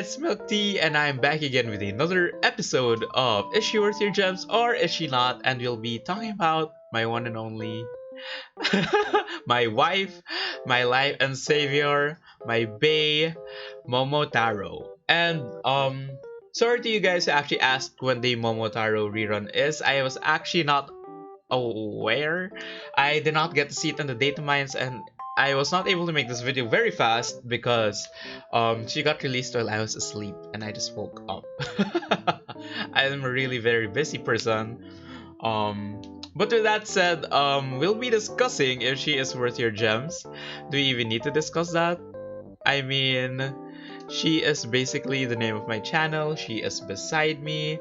it's Milk Tea, and I'm back again with another episode of Is She Worth Your Gems or Is She Not? And we'll be talking about my one and only, my wife, my life and savior, my bae, Momotaro. And sorry to you guys who actually asked when the Momotaro rerun is. I was actually not aware. I did not get to see it in the data mines, and I was not able to make this video very fast because she got released while I was asleep and I just woke up. I'm a really very busy person. But with that said, we'll be discussing if she is worth your gems. Do we even need to discuss that? I mean, she is basically the name of my channel. She is beside me.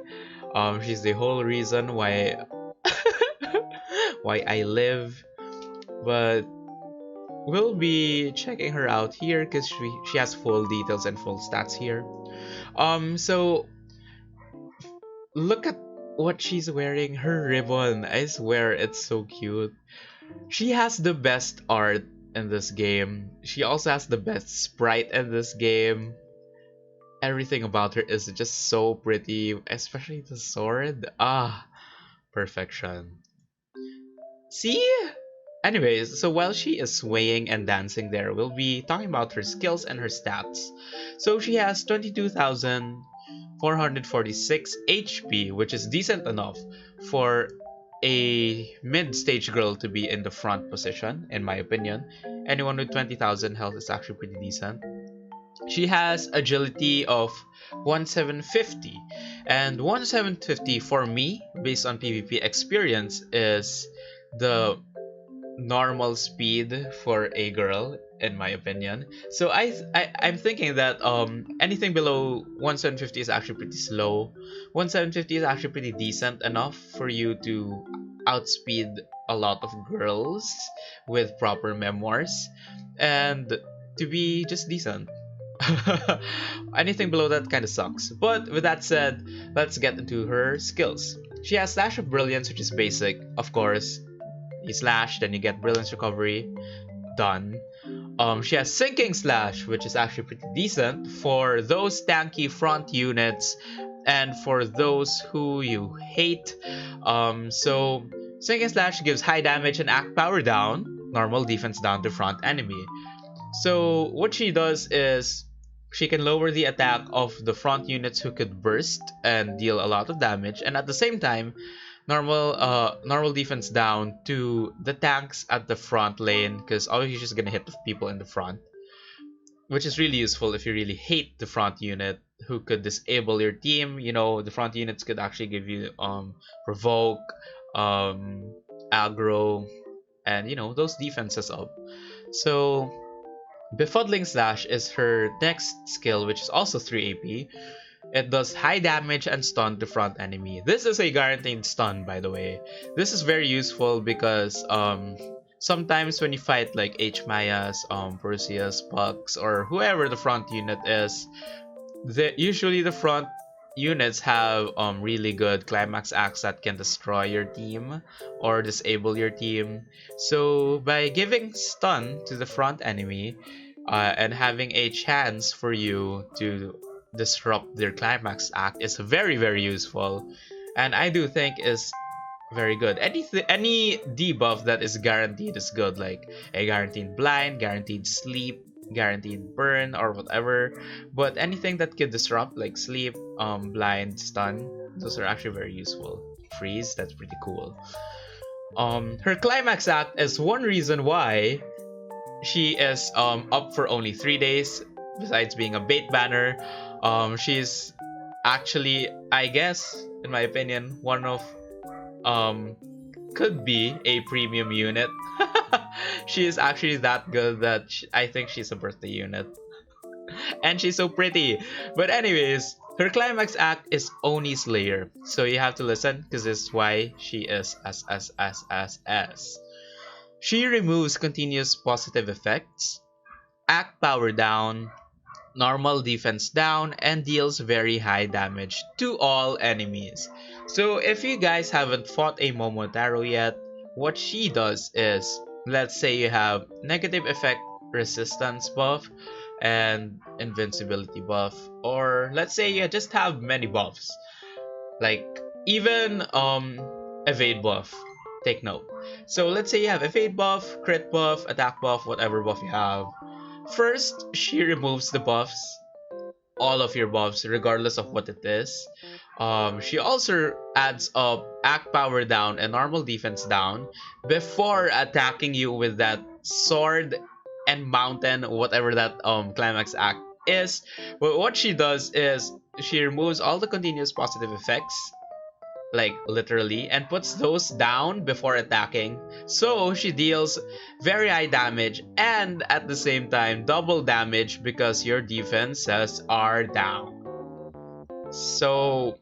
She's the whole reason why why I live. But we'll be checking her out here because she has full details and full stats here. So look at what she's wearing. Her ribbon, I swear it's so cute. She has the best art in this game. She also has the best sprite in this game. Everything about her is just so pretty, especially the sword. Perfection. See? Anyways, so while she is swaying and dancing there, we'll be talking about her skills and her stats. So she has 22,446 HP, which is decent enough for a mid-stage girl to be in the front position, in my opinion. Anyone with 20,000 health is actually pretty decent. She has agility of 1750, and 1750 for me, based on PvP experience, is the normal speed for a girl, in my opinion. So I'm thinking that anything below 1750 is actually pretty slow. 1750 is actually pretty decent enough for you to outspeed a lot of girls with proper memoirs and to be just decent. Anything below that kind of sucks. But with that said, let's get into her skills. She has Slash of Brilliance, which is basic, of course. You slash, then you get Brilliance Recovery. Done. She has Sinking Slash, which is actually pretty decent for those tanky front units and for those who you hate. So Sinking Slash gives high damage and act power down, normal defense down to front enemy. So what she does is she can lower the attack of the front units who could burst and deal a lot of damage, and at the same time normal defense down to the tanks at the front lane, because obviously she's gonna hit the people in the front, which is really useful if you really hate the front unit who could disable your team. You know, the front units could actually give you provoke, aggro, and you know, those defenses up. So Befuddling Slash is her next skill, which is also 3 AP. It does high damage and stun to front enemy. This is a guaranteed stun, by the way. This is very useful because sometimes when you fight like H-Mayas, Perseus, Pucks, or whoever the front unit is, usually the front units have really good climax acts that can destroy your team or disable your team. So by giving stun to the front enemy and having a chance for you to disrupt their climax act is very, very useful, and I do think is very good. Any debuff that is guaranteed is good, like a guaranteed blind, guaranteed sleep, guaranteed burn, or whatever. But anything that could disrupt, like sleep, blind, stun, those are actually very useful. Freeze, that's pretty cool. Her climax act is one reason why she is up for only 3 days. Besides being a bait banner, she's actually, I guess, in my opinion, one of could be a premium unit. She is actually that good that I think she's a birthday unit. And she's so pretty. But anyways, her climax act is Oni Slayer, so you have to listen because this is why she is S. She removes continuous positive effects, act power down, normal defense down, and deals very high damage to all enemies. So if you guys haven't fought a Momotaro yet, what she does is, let's say you have negative effect resistance buff and invincibility buff, or let's say you just have many buffs, like even evade buff. Take note. So let's say you have evade buff, crit buff, attack buff, whatever buff you have. First, she removes the buffs, all of your buffs, regardless of what it is. She also adds up act power down and normal defense down before attacking you with that sword and mountain, whatever that climax act is. But what she does is she removes all the continuous positive effects, like literally, and puts those down before attacking. So she deals very high damage and at the same time double damage because your defenses are down. So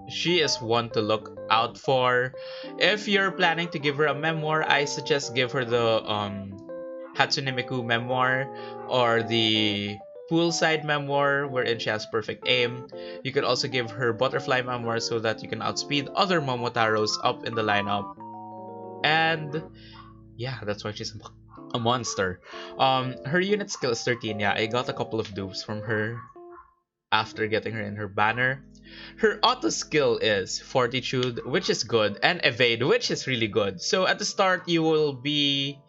she is one to look out for. If you're planning to give her a memoir, I suggest give her the Hatsune Miku memoir or the poolside memoir wherein she has perfect aim. You could also give her butterfly memoir so that you can outspeed other Momotaros up in the lineup. And yeah, that's why she's a monster. Her unit skill is 13. Yeah, I got a couple of dupes from her after getting her in her banner. Her auto skill is Fortitude, which is good, and Evade, which is really good. So at the start, you will be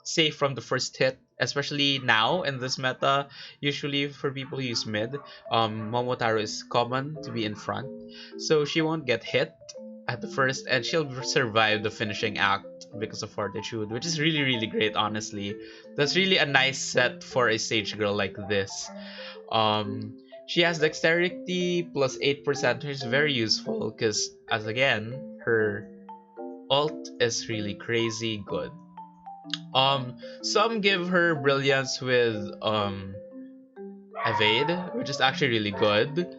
safe from the first hit, especially now in this meta. Usually for people who use mid, Momotaro is common to be in front, so she won't get hit at the first, and she'll survive the finishing act because of Fortitude, which is really, really great, honestly. That's really a nice set for a sage girl like this. She has dexterity plus 8%, which is very useful because, as again, her ult is really crazy good. Some give her brilliance with evade, which is actually really good.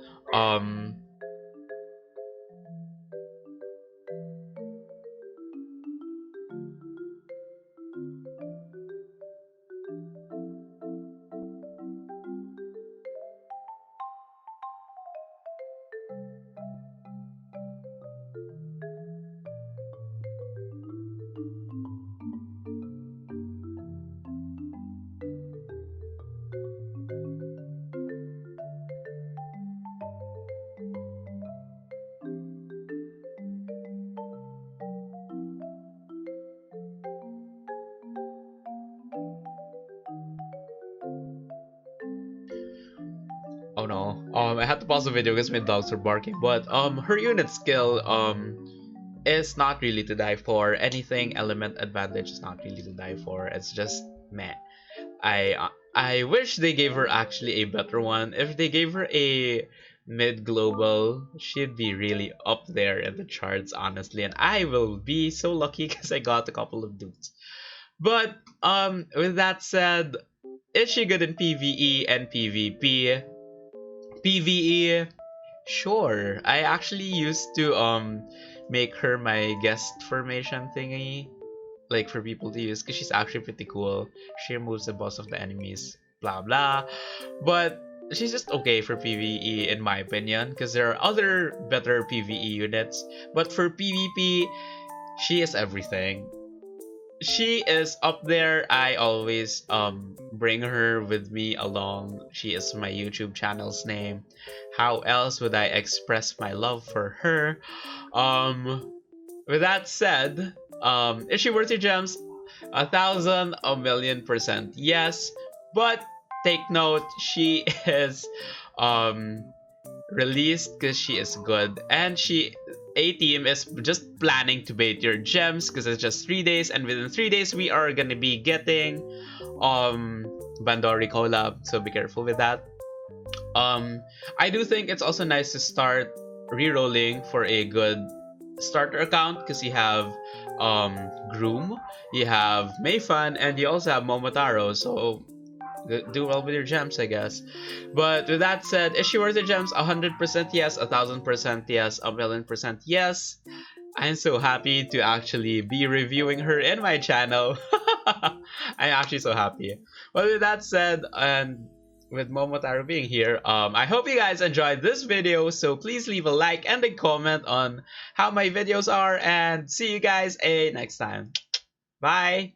Oh no. I had to pause the video because my dogs were barking. But her unit skill is not really to die for. Anything element advantage is not really to die for. It's just meh. I wish they gave her actually a better one. If they gave her a mid global, she'd be really up there in the charts, honestly. And I will be so lucky because I got a couple of dudes. But with that said, is she good in PvE and PvP? PvE, sure. I actually used to make her my guest formation thingy, like for people to use, because she's actually pretty cool. She removes the boss of the enemies, blah blah. But she's just okay for PvE in my opinion, because there are other better PvE units. But for PvP, she is everything. She is up there. I always bring her with me along. She is my YouTube channel's name. How else would I express my love for her? With that said, is she worth your gems? 1,000, a million percent yes. But take note, she is released because she is good, and a team is just planning to bait your gems because it's just 3 days, and within 3 days we are gonna be getting Bandori collab, so be careful with that. I do think it's also nice to start re-rolling for a good starter account because you have Groom, you have Mayfan, and you also have Momotaro, so do well with your gems, I guess. But with that said, is she worth the gems? 100% yes, 1,000% yes, a million percent yes. I'm so happy to actually be reviewing her in my channel. I'm actually so happy. But with that said, and with Momotaro being here, I hope you guys enjoyed this video. So please leave a like and a comment on how my videos are, and see you guys next time. Bye!